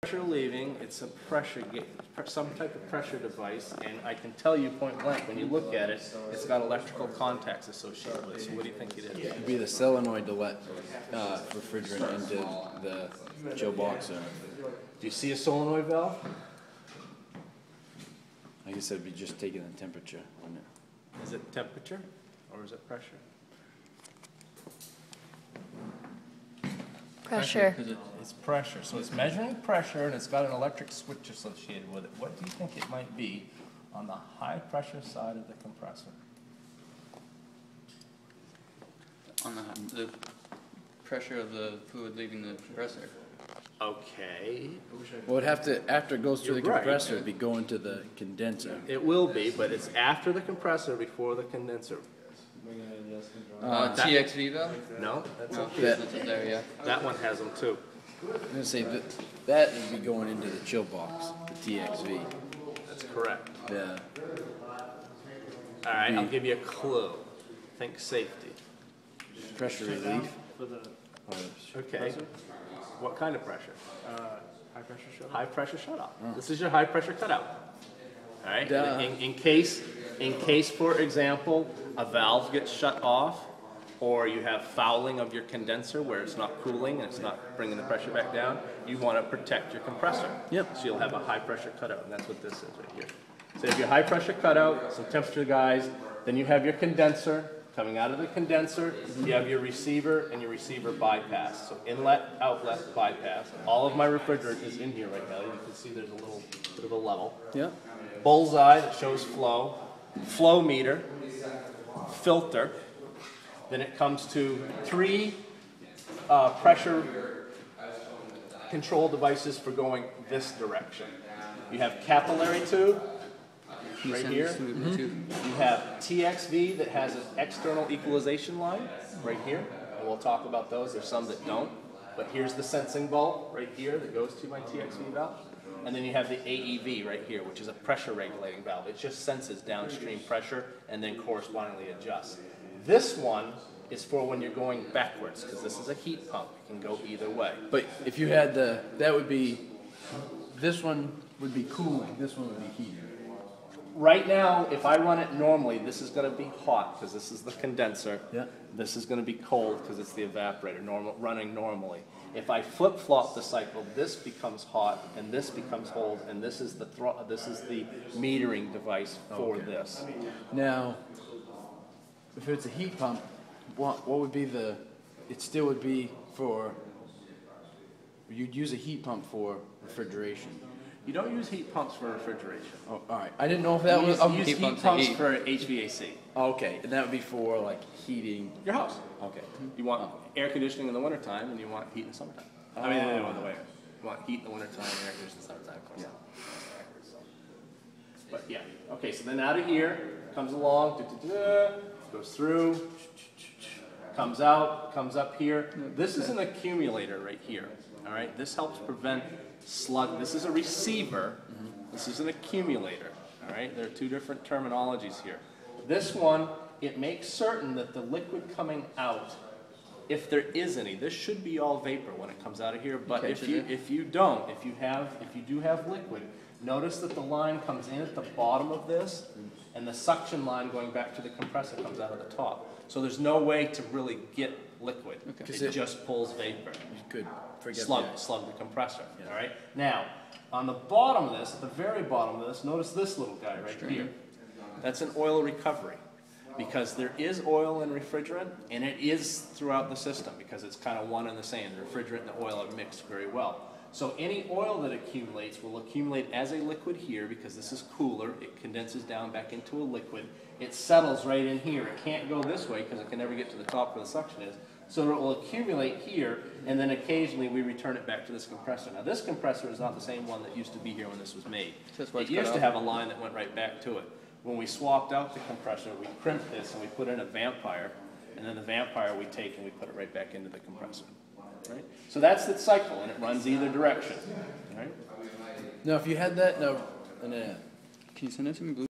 Pressure leaving, it's a pressure gauge, some type of pressure device, and I can tell you point blank, when you look at it, it's got electrical contacts associated with it. So what do you think it is? It would be the solenoid to let refrigerant into the chill box. Do you see a solenoid valve? I guess it'd be just taking the temperature, wouldn't it? Is it temperature or is it pressure? Pressure. Because it's pressure. So it's measuring pressure and it's got an electric switch associated with it. What do you think it might be on the high pressure side of the compressor? On the pressure of the fluid leaving the compressor. Okay. Well, it'd have to, after it goes through the You're right. compressor, it'd be going to the condenser. It will be, but it's after the compressor, before the condenser. TXV valve? No, that's No, okay. that's up there, yeah. That one has them too. I'm gonna say that would be going into the chill box, the TXV. That's correct. Yeah. All right, I'll give you a clue. Think safety. Pressure relief. Okay. What kind of pressure? High pressure shutoff. High pressure shutoff. This is your high pressure cutout. All right. Duh. In case, for example, a valve gets shut off, or you have fouling of your condenser where it's not cooling and it's not bringing the pressure back down, you want to protect your compressor. Yep. So you'll have a high pressure cutout, and that's what this is right here. So you have your high pressure cutout, some temperature guides, then you have your condenser. Coming out of the condenser, you have your receiver and your receiver bypass. So inlet, outlet, bypass. All of my refrigerant is in here right now. You can see there's a little bit of a level. Yeah. Bullseye that shows flow. Flow meter. Filter. Then it comes to 3 pressure control devices for going this direction. You have capillary tube. Right here. You have TXV that has an external equalization line right here, and we'll talk about those. There's some that don't, but here's the sensing bulb right here that goes to my TXV valve. And then you have the AEV right here, which is a pressure regulating valve. It just senses downstream pressure and then correspondingly adjusts. This one is for when you're going backwards, because this is a heat pump. It can go either way. But if you had that would be, this one would be cooling, this one would be heating. Right now, if I run it normally, this is going to be hot because this is the condenser. Yeah. This is going to be cold because it's the evaporator, running normally. If I flip-flop the cycle, this becomes hot and this becomes cold, and this is the metering device for this. Now, if it's a heat pump, what would be it still would be for, you'd use a heat pump for refrigeration. You don't use heat pumps for refrigeration. Oh, all right. I didn't know if that was. You use heat pumps for HVAC. Oh, okay, and that would be for like heating Your house. Okay. You want air conditioning in the wintertime, and you want heat in the summertime. I mean, the other way. You want heat in the wintertime and air conditioning in the summertime. Yeah. But yeah. Okay, so then out of here, comes along, goes through, comes out, comes up here. This is an accumulator right here. All right. This helps prevent slug. This is a receiver. This is an accumulator. All right. There are 2 different terminologies here. This one, it makes certain that the liquid coming out, if there is any, this should be all vapor when it comes out of here. But if you do have liquid, notice that the line comes in at the bottom of this, and the suction line going back to the compressor comes out of the top. So there's no way to really get liquid. It just pulls vapor. Good. Slug the compressor. Yeah. All right. Now, on the bottom of this, at the very bottom of this, notice this little guy right here. That's an oil recovery, because there is oil and refrigerant, and it is throughout the system because it's kind of one and the same. The refrigerant and the oil are mixed very well. So any oil that accumulates will accumulate as a liquid here because this is cooler. It condenses down back into a liquid. It settles right in here. It can't go this way because it can never get to the top where the suction is. So it will accumulate here, and then occasionally we return it back to this compressor. Now this compressor is not the same one that used to be here when this was made. It used to have a line that went right back to it. When we swapped out the compressor, we crimped this and we put in a vampire, and then the vampire we take and we put it right back into the compressor. Right? So that's the cycle, and it runs either direction. Right? Now, if you had that, can you send it to me, Blue?